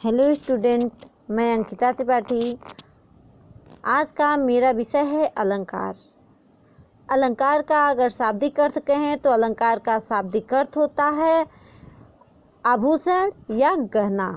Hello student, मैं अंकिता त्रिपाठी। आज का मेरा विषय है अलंकार। अलंकार का अगर शाब्दिक अर्थ कहें तो अलंकार का शाब्दिक अर्थ होता है आभूषण या गहना।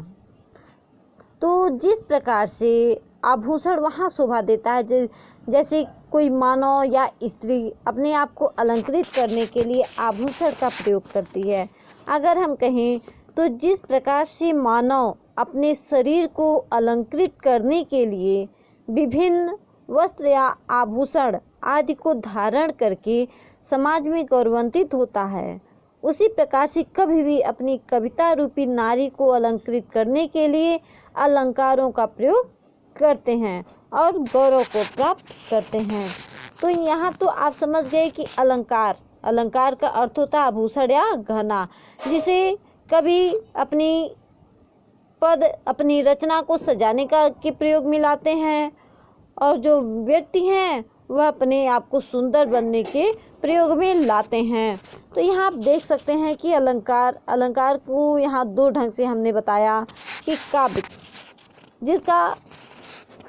तो जिस प्रकार से आभूषण वहाँ शोभा देता है, जैसे कोई मानव या स्त्री अपने आप को अलंकृत करने के लिए आभूषण का प्रयोग करती है। अगर हम कहें तो जिस प्रकार से मानव अपने शरीर को अलंकृत करने के लिए विभिन्न वस्त्र या आभूषण आदि को धारण करके समाज में गौरवान्वित होता है, उसी प्रकार से कभी भी अपनी कविता रूपी नारी को अलंकृत करने के लिए अलंकारों का प्रयोग करते हैं और गौरव को प्राप्त करते हैं। तो यहाँ तो आप समझ गए कि अलंकार का अर्थ होता है आभूषण या गहना, जिसे कभी अपनी रचना को सजाने के प्रयोग में लाते हैं और जो व्यक्ति हैं वह अपने आप को सुंदर बनने के प्रयोग में लाते हैं। तो यहाँ आप देख सकते हैं कि अलंकार को यहाँ दो ढंग से हमने बताया कि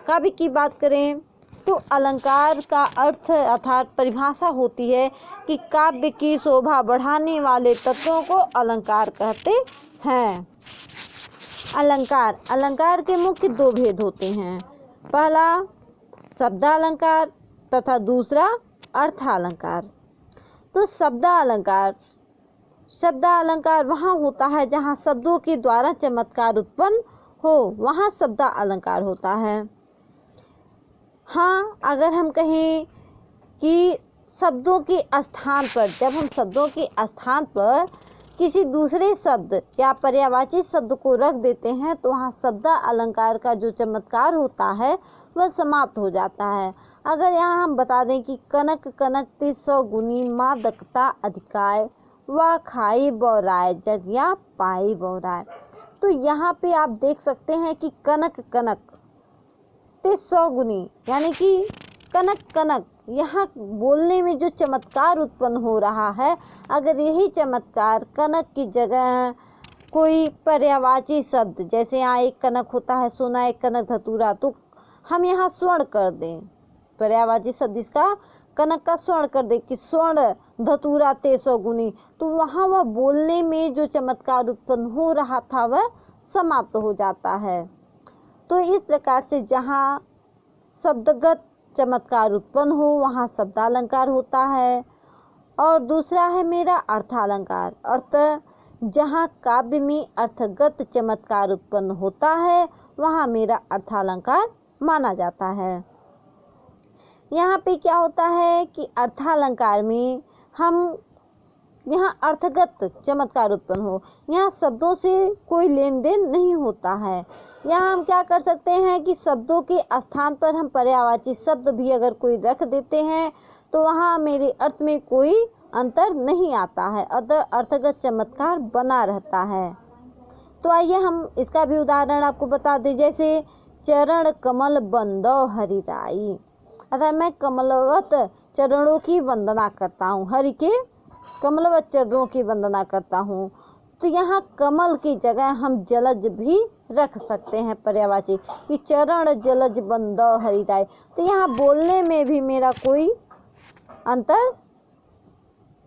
काव्य की बात करें तो अलंकार का अर्थ अर्थात परिभाषा होती है कि काव्य की शोभा बढ़ाने वाले तत्वों को अलंकार कहते हैं। अलंकार के मुख्य दो भेद होते हैं, पहला शब्दालंकार तथा दूसरा अर्थालंकार। तो शब्दालंकार वहाँ होता है जहाँ शब्दों के द्वारा चमत्कार उत्पन्न हो, वहाँ शब्दालंकार होता है। हाँ, अगर हम कहें कि शब्दों के स्थान पर, जब हम शब्दों के स्थान पर किसी दूसरे शब्द या पर्यायवाची शब्द को रख देते हैं तो वहाँ शब्दालंकार का जो चमत्कार होता है वह समाप्त हो जाता है। अगर यहाँ हम बता दें कि कनक कनक 300 गुनी मादकता अधिकाय व खाई बौराय जगिया पाई बौराय, तो यहाँ पे आप देख सकते हैं कि कनक कनक 300 गुनी यानी कि कनक कनक, यहाँ बोलने में जो चमत्कार उत्पन्न हो रहा है, अगर यही चमत्कार कनक की जगह कोई पर्यायवाची शब्द, जैसे यहाँ एक कनक होता है सोना, एक कनक धतूरा, तो हम यहाँ स्वर्ण कर दें, पर्यायवाची शब्द इसका कनक का स्वर्ण कर दे कि स्वर्ण धतूरा 300 गुनी, तो वहाँ वह बोलने में जो चमत्कार उत्पन्न हो रहा था वह समाप्त हो जाता है। तो इस प्रकार से जहाँ शब्दगत चमत्कार उत्पन्न हो वहाँ शब्दालंकार होता है। और दूसरा है मेरा अर्थालंकार। जहाँ काव्य में अर्थगत चमत्कार उत्पन्न होता है वहाँ मेरा अर्थालंकार माना जाता है। यहाँ पे क्या होता है कि अर्थालंकार में यहाँ अर्थगत चमत्कार उत्पन्न हो, यहाँ शब्दों से कोई लेन देन नहीं होता है। यहाँ हम क्या कर सकते हैं कि शब्दों के स्थान पर हम पर्यायवाची शब्द भी अगर कोई रख देते हैं तो वहाँ मेरे अर्थ में कोई अंतर नहीं आता है, अर्थगत चमत्कार बना रहता है। तो आइए हम इसका भी उदाहरण आपको बता दें, जैसे चरण कमल बंदो हरिराई, अगर मैं कमलवत चरणों की वंदना करता हूँ, हरि के कमलवत चरणों की वंदना करता हूँ, तो यहाँ कमल की जगह हम जलज भी रख सकते हैं पर्यायवाची कि चरण जलज बंदो हरिराय। तो यहाँ बोलने में भी मेरा कोई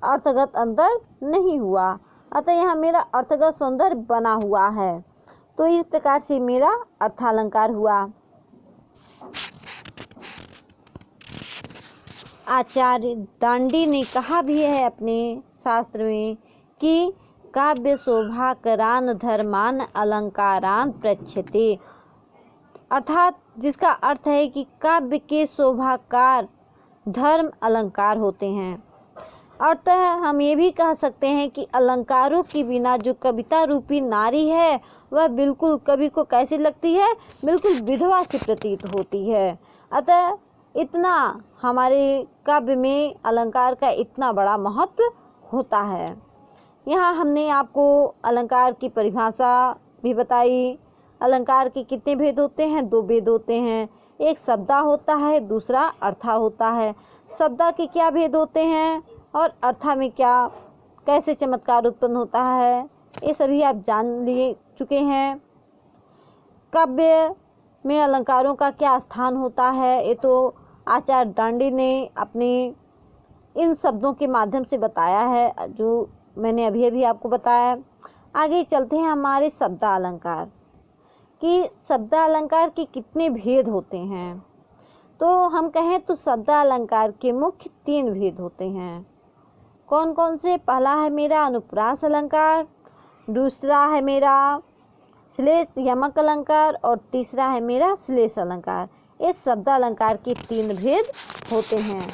अर्थगत अंतर नहीं हुआ, अतः यहाँ मेरा अर्थगत सौंदर्य बना हुआ है। तो इस प्रकार से मेरा अर्थालंकार हुआ। आचार्य दांडी ने कहा भी है अपने शास्त्र में कि काव्य शोभाकरान धर्मान अलंकारान प्रच्छते, अर्थात जिसका अर्थ है कि काव्य के शोभाकार धर्म अलंकार होते हैं। अतः हम ये भी कह सकते हैं कि अलंकारों के बिना जो कविता रूपी नारी है वह बिल्कुल कवि को कैसी लगती है, बिल्कुल विधवा सी प्रतीत होती है। अतः इतना हमारे काव्य में अलंकार का इतना बड़ा महत्व होता है। यहाँ हमने आपको अलंकार की परिभाषा भी बताई। अलंकार के कितने भेद होते हैं? 2 भेद होते हैं, एक शब्दा होता है, दूसरा अर्था होता है। शब्दा के क्या भेद होते हैं और अर्था में कैसे चमत्कार उत्पन्न होता है, ये सभी आप जान चुके हैं। काव्य में अलंकारों का क्या स्थान होता है, ये तो आचार्य दांडी ने अपने इन शब्दों के माध्यम से बताया है, जो मैंने अभी अभी आपको बताया। आगे चलते हैं हमारे शब्दालंकार कि शब्दालंकार के कितने भेद होते हैं। तो हम कहें तो शब्दालंकार के मुख्य 3 भेद होते हैं। कौन कौन से? पहला है मेरा अनुप्रास अलंकार, दूसरा है मेरा श्लेष यमक अलंकार और तीसरा है मेरा श्लेष अलंकार। इस शब्दालंकार के 3 भेद होते हैं।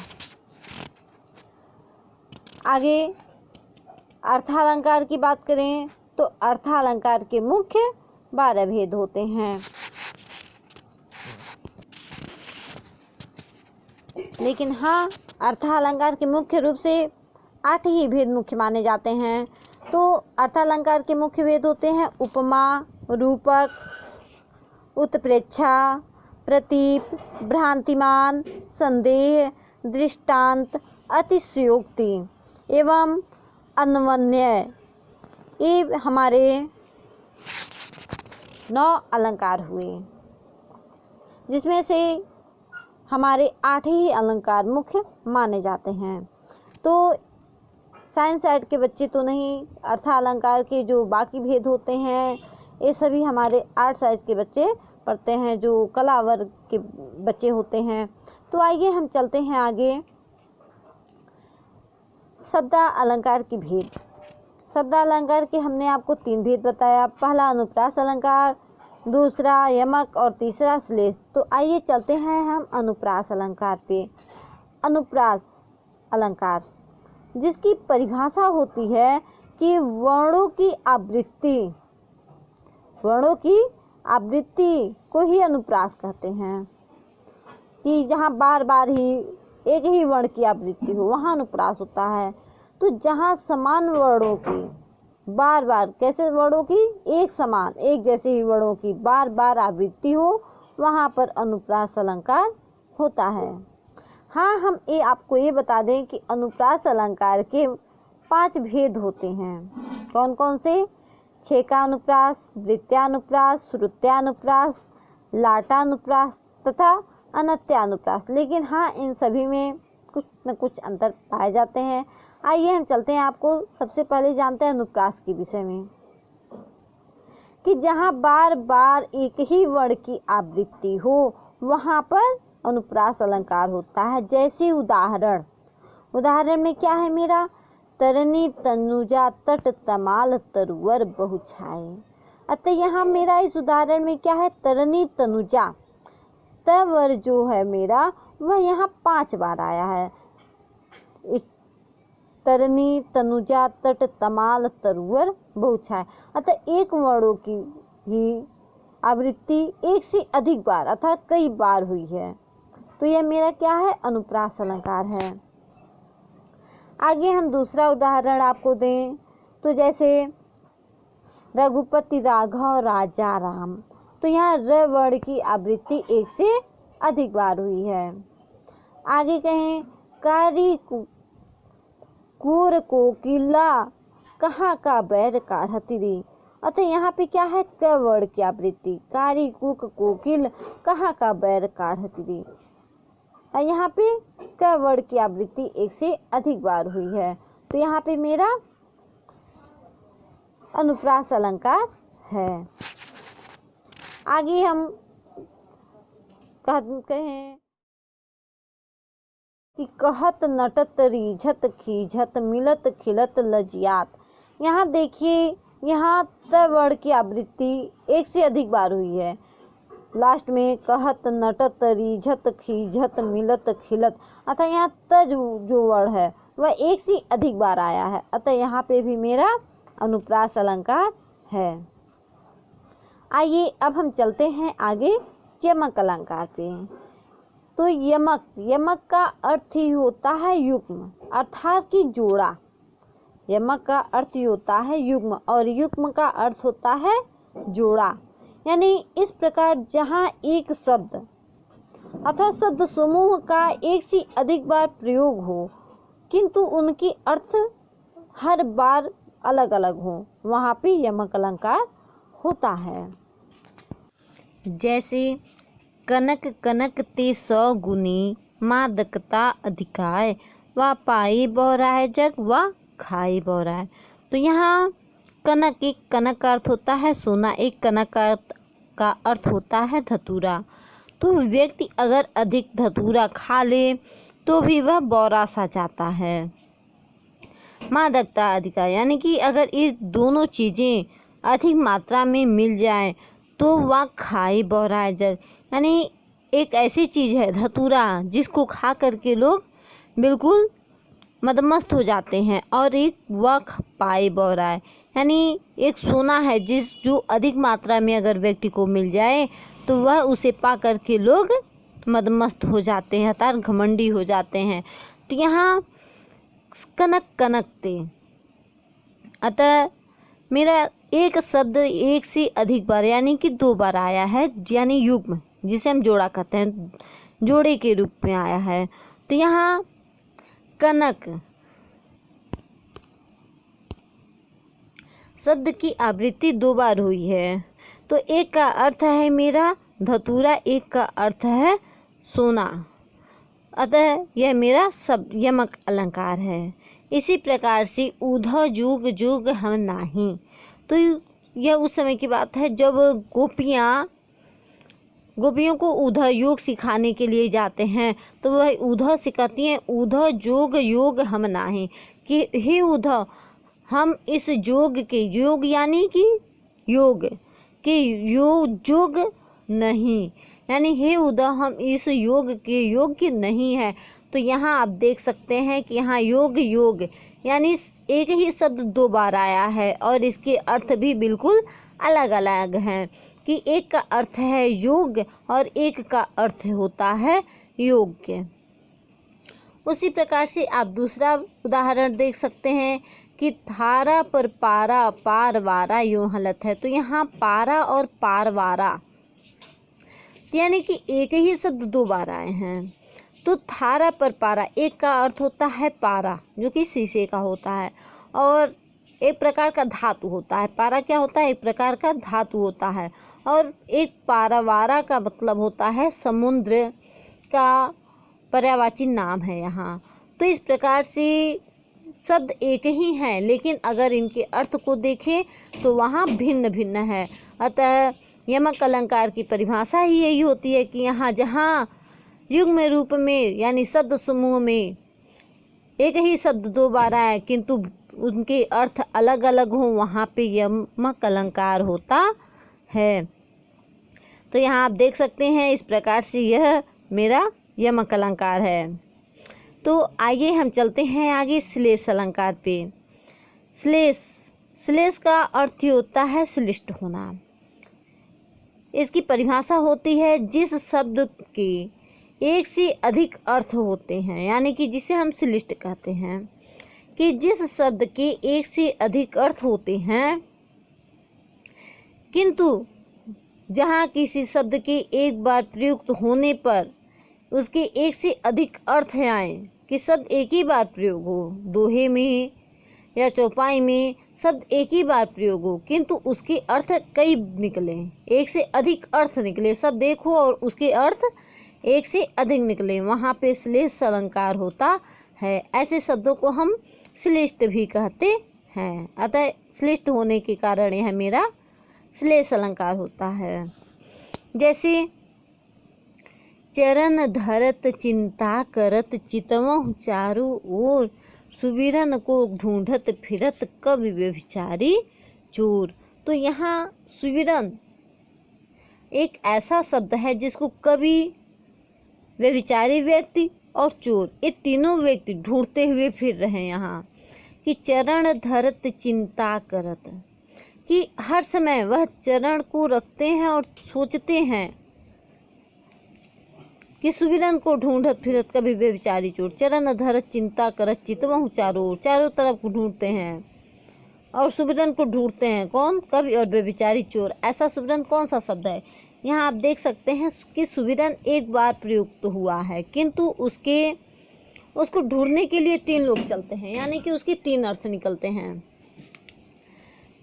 आगे अर्थालंकार की बात करें तो अर्थालंकार के मुख्य 12 भेद होते हैं। लेकिन हाँ, अर्थालंकार के मुख्य रूप से 8 ही भेद मुख्य माने जाते हैं। तो अर्थालंकार के मुख्य भेद होते हैं उपमा, रूपक, उत्प्रेक्षा, प्रतीप, भ्रांतिमान, संदेह, दृष्टांत, अतिशयोक्ति एवं अन्वन्य। ये हमारे 9 अलंकार हुए, जिसमें से हमारे 8 ही अलंकार मुख्य माने जाते हैं। तो साइंस साइड के बच्चे तो नहीं, अर्थालंकार के जो बाकी भेद होते हैं ये सभी हमारे आर्ट साइंस के बच्चे पढ़ते हैं, जो कला वर्ग के बच्चे होते हैं। तो आइए हम चलते हैं आगे। शब्दालंकार के भेद। शब्दालंकार के हमने आपको 3 भेद बताया। पहला अनुप्रास अलंकार, दूसरा यमक और तीसरा श्लेष। तो आइए चलते हैं हम अनुप्रास अलंकार पे। अनुप्रास अलंकार जिसकी परिभाषा होती है कि वर्णों की आवृत्ति को ही अनुप्रास कहते हैं, कि जहाँ बार बार ही एक ही वर्ण की आवृत्ति हो वहाँ अनुप्रास होता है। तो जहाँ समान वर्णों की बार बार, कैसे वर्णों की? एक समान एक जैसे ही वर्णों की बार बार आवृत्ति हो वहाँ पर अनुप्रास अलंकार होता है। हाँ, हम आपको ये बता दें कि अनुप्रास अलंकार के 5 भेद होते हैं। कौन कौन से? छेकानुप्रास, वृत्त्यानुप्रास, श्रुत्यानुप्रास, लाटानुप्रास तथा अनत्यानुप्रास। लेकिन हाँ, इन सभी में कुछ न कुछ अंतर पाए जाते हैं। आइए हम चलते हैं, आपको सबसे पहले जानते हैं अनुप्रास के विषय में, कि जहाँ बार बार एक ही वर्ण की आवृत्ति हो वहाँ पर अनुप्रास अलंकार होता है। जैसे उदाहरण में क्या है मेरा? तरनी तनुजा तट तमाल तरुवर बहुछाए। अतः यहाँ मेरा इस उदाहरण में क्या है? तरनी तनुजा, तवर जो है मेरा वह यहाँ 5 बार आया है। इस तरनी तनुजा तट तमाल तरुवर बहुछाए, अतः एक वर्णों की ही आवृत्ति एक से अधिक बार अर्थात कई बार हुई है। तो यह मेरा क्या है? अनुप्रास अलंकार है। आगे हम दूसरा उदाहरण आपको दें तो जैसे रघुपति राघव राजा राम। तो यहाँ र वर्ण की आवृत्ति एक से अधिक बार हुई है। आगे कहें कारी कूर कोकिला कहाँ का बैर काढ़ती रे। अतः यहाँ पे क्या है? क वर्ण की आवृत्ति, कारी कुक कोकिल कहाँ का बैर काढ़ती रे। यहाँ पे क वर्ण की आवृत्ति एक से अधिक बार हुई है। तो यहाँ पे मेरा अनुप्रास अलंकार है। आगे हम कहें कि कहत नटत रीझत खीझत मिलत खिलत लजियात। यहाँ देखिए, यहाँ त वर्ण की आवृत्ति एक से अधिक बार हुई है। लास्ट में कहत नटत रीझत खीझत मिलत खिलत, अतः यहाँ त जो वर्ण है वह एक से अधिक बार आया है। अतः यहाँ पे भी मेरा अनुप्रास अलंकार है। आइए अब हम चलते हैं आगे यमक अलंकार पे। तो यमक का अर्थ ही होता है युग्म अर्थात कि जोड़ा। यमक का अर्थ ही होता है युग्म और युग्म का अर्थ होता है जोड़ा। यानी इस प्रकार जहाँ एक शब्द अथवा शब्द समूह का एक से अधिक बार प्रयोग हो किंतु उनकी अर्थ हर बार अलग अलग हो, वहाँ पे यमक अलंकार होता है। जैसे कनक कनक ते 100 गुनी, मादकता अधिकाय, वा पाई बहुराय जग, वा खाई बहुराय। तो यहाँ कनक, एक कनक का अर्थ होता है सोना, एक कनक का अर्थ होता है धतूरा। तो व्यक्ति अगर अधिक धतूरा खा ले तो भी वह बौरा सा जाता है। मादकता अधिकार, यानी कि अगर ये दोनों चीज़ें अधिक मात्रा में मिल जाएं तो वह खाई बहुराय जग, यानी एक ऐसी चीज़ है धतूरा जिसको खा करके लोग बिल्कुल मदमस्त हो जाते हैं। और एक वह पाई बहुराय, यानी एक सोना है जो अधिक मात्रा में अगर व्यक्ति को मिल जाए तो वह उसे पा करके लोग मदमस्त हो जाते हैं अर्थात घमंडी हो जाते हैं। तो यहाँ कनक कनक ते, अतः मेरा एक शब्द एक से अधिक बार यानी कि 2 बार आया है, यानी युग्म जिसे हम जोड़ा कहते हैं, जोड़े के रूप में आया है। तो यहाँ कनक शब्द की आवृत्ति 2 बार हुई है। तो एक का अर्थ है मेरा धतूरा, एक का अर्थ है सोना, अतः यह मेरा सब यमक अलंकार है। इसी प्रकार से ऊधव जुग जुग हम नाही, तो यह उस समय की बात है जब गोपियों को ऊधव योग सिखाने के लिए जाते हैं तो वह ऊधव सिखाती हैं ऊधव जोग योग हम नाही, कि हे ऊधव हम इस जोग के, योग यानी कि योग के जोग नहीं, यानी हे ऊधव हम इस योग के योग्य नहीं है। तो यहाँ आप देख सकते हैं कि यहाँ योग यानी एक ही शब्द 2 बार आया है और इसके अर्थ भी बिल्कुल अलग अलग हैं, कि एक का अर्थ है योग और एक का अर्थ होता है योग्य। उसी प्रकार से आप दूसरा उदाहरण देख सकते हैं कि थारा पर पारा पारवारा यूं हलत है। तो यहाँ पारा और पारवारा यानी कि एक ही शब्द 2 बार आए हैं। तो थारा पर पारा, एक का अर्थ होता है पारा जो कि शीशे का होता है और एक प्रकार का धातु होता है। पारा क्या होता है? एक प्रकार का धातु होता है। और एक पारावारा का मतलब होता है समुद्र का पर्यायवाची नाम है यहाँ। तो इस प्रकार से शब्द एक ही हैं, लेकिन अगर इनके अर्थ को देखें तो वहाँ भिन्न भिन्न है। अतः यमक अलंकार की परिभाषा ही यही होती है कि यहाँ जहाँ युग्म रूप में यानी शब्द समूह में एक ही शब्द 2 बार आए किंतु उनके अर्थ अलग अलग हों, वहाँ पे यमक अलंकार होता है। तो यहाँ आप देख सकते हैं इस प्रकार से यह मेरा यमक अलंकार है। तो आइए हम चलते हैं आगे श्लेष अलंकार पे। श्लेष का अर्थ होता है श्लिष्ट होना। इसकी परिभाषा होती है जिस शब्द के एक से अधिक अर्थ होते हैं, यानी कि जिसे हम श्लिष्ट कहते हैं, कि जिस शब्द के एक से अधिक अर्थ होते हैं किंतु जहाँ किसी शब्द के एक बार प्रयुक्त होने पर उसके एक से अधिक अर्थ आए, कि शब्द एक ही बार प्रयोग हो, दोहे में या चौपाई में शब्द एक ही बार प्रयोग हो किंतु उसके अर्थ कई निकले, एक से अधिक अर्थ निकले, शब्द एक हो और उसके अर्थ एक से अधिक निकले, वहाँ पे श्लेष अलंकार होता है। ऐसे शब्दों को हम श्लिष्ट भी कहते हैं। अतः श्लिष्ट होने के कारण यह मेरा श्लेष अलंकार होता है। जैसे चरण धरत चिंता करत चितवहु चारू ओर, सुबिरन को ढूंढत फिरत कवि व्यभिचारी चोर। तो यहाँ सुबिरन एक ऐसा शब्द है जिसको कवि, व्यभिचारी व्यक्ति और चोर, ये तीनों व्यक्ति ढूंढते हुए फिर रहे हैं यहाँ। कि चरण धरत चिंता करत, कि हर समय वह चरण को रखते हैं और सोचते हैं कि सुबिरन को ढूंढत फिरत कभी व्यभिचारी चोर। चरण धरत चिंता करत चितवहु चारों ओर, चारों तरफ को ढूंढते हैं और सुबिरन को ढूंढते हैं, कौन? कवि और व्यभिचारी चोर। ऐसा सुबिरन कौन सा शब्द है? यहाँ आप देख सकते हैं कि सुबिरन एक बार प्रयुक्त हुआ है किंतु उसको ढूंढने के लिए 3 लोग चलते हैं, यानी कि उसके 3 अर्थ निकलते हैं।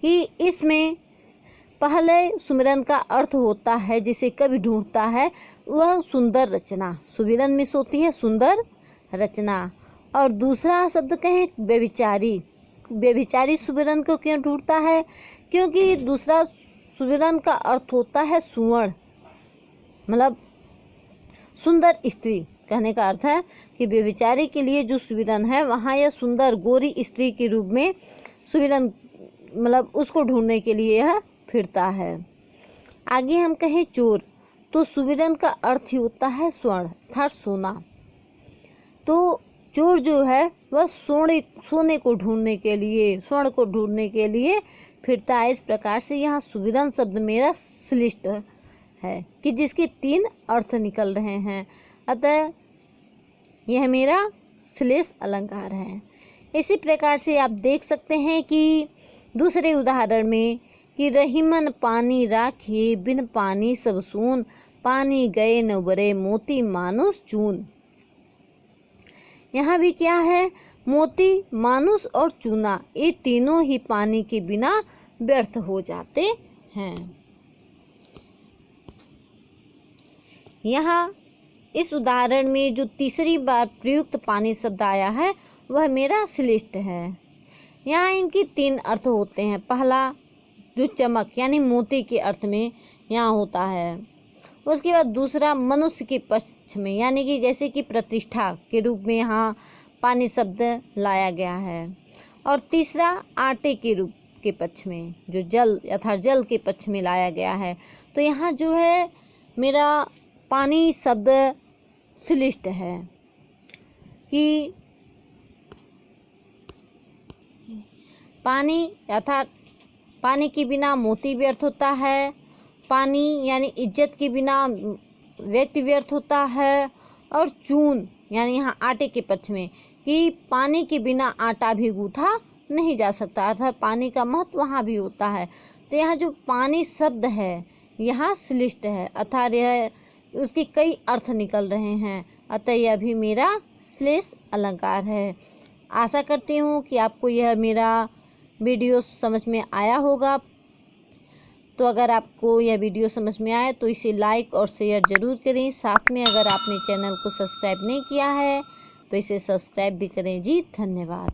कि इसमें पहले सुमिरन का अर्थ होता है जिसे कवि ढूंढता है वह सुंदर रचना, सुमिरन में होती है सुंदर रचना। और दूसरा शब्द कहें व्यभिचारी, व्यभिचारी सुमिरन को क्यों ढूंढता है? क्योंकि दूसरा सुमिरन का अर्थ होता है सुवर्ण, मतलब सुंदर स्त्री। कहने का अर्थ है कि व्यभिचारी के लिए जो सुमिरन है वहाँ यह सुंदर गोरी स्त्री के रूप में सुमिरन, मतलब उसको ढूंढने के लिए यह फिरता है। आगे हम कहें चोर, तो सुमिरन का अर्थ ही होता है स्वर्ण अर्थात सोना। तो चोर जो है वह सोने को ढूंढने के लिए, स्वर्ण को ढूंढने के लिए फिरता है। इस प्रकार से यहाँ सुमिरन शब्द मेरा श्लिष्ट है कि जिसके 3 अर्थ निकल रहे हैं, अतः यह मेरा श्लेष अलंकार है। इसी प्रकार से आप देख सकते हैं कि दूसरे उदाहरण में कि रहीमन पानी राखे बिन पानी सब सून, पानी गए न उबरे मोती मानुष चून। यहाँ भी क्या है, मोती, मानुष और चूना, ये तीनों ही पानी के बिना व्यर्थ हो जाते हैं। यहाँ इस उदाहरण में जो तीसरी बार प्रयुक्त पानी शब्द आया है वह मेरा श्लिष्ट है। यहाँ इनके 3 अर्थ होते हैं। पहला जो चमक यानी मोती के अर्थ में यहाँ होता है, उसके बाद दूसरा मनुष्य के पक्ष में यानी कि जैसे कि प्रतिष्ठा के रूप में यहाँ पानी शब्द लाया गया है, और तीसरा आटे के रूप के पक्ष में जो जल अर्थात जल के पक्ष में लाया गया है। तो यहाँ जो है मेरा पानी शब्द श्लिष्ट है कि पानी अर्थात पानी के बिना मोती व्यर्थ होता है, पानी यानी इज्जत के बिना व्यक्ति व्यर्थ होता है, और चून यानी यहाँ आटे के पक्ष में कि पानी के बिना आटा भी गूंथा नहीं जा सकता, अर्थात पानी का महत्व वहाँ भी होता है। तो यहाँ जो पानी शब्द है यहाँ श्लिष्ट है, अर्थात यह उसके कई अर्थ निकल रहे हैं, अतः यह भी मेरा श्लेष अलंकार है। आशा करती हूँ कि आपको यह मेरा वीडियो समझ में आया होगा। तो अगर आपको यह वीडियो समझ में आए तो इसे लाइक और शेयर ज़रूर करें। साथ में अगर आपने चैनल को सब्सक्राइब नहीं किया है तो इसे सब्सक्राइब भी करें जी। धन्यवाद।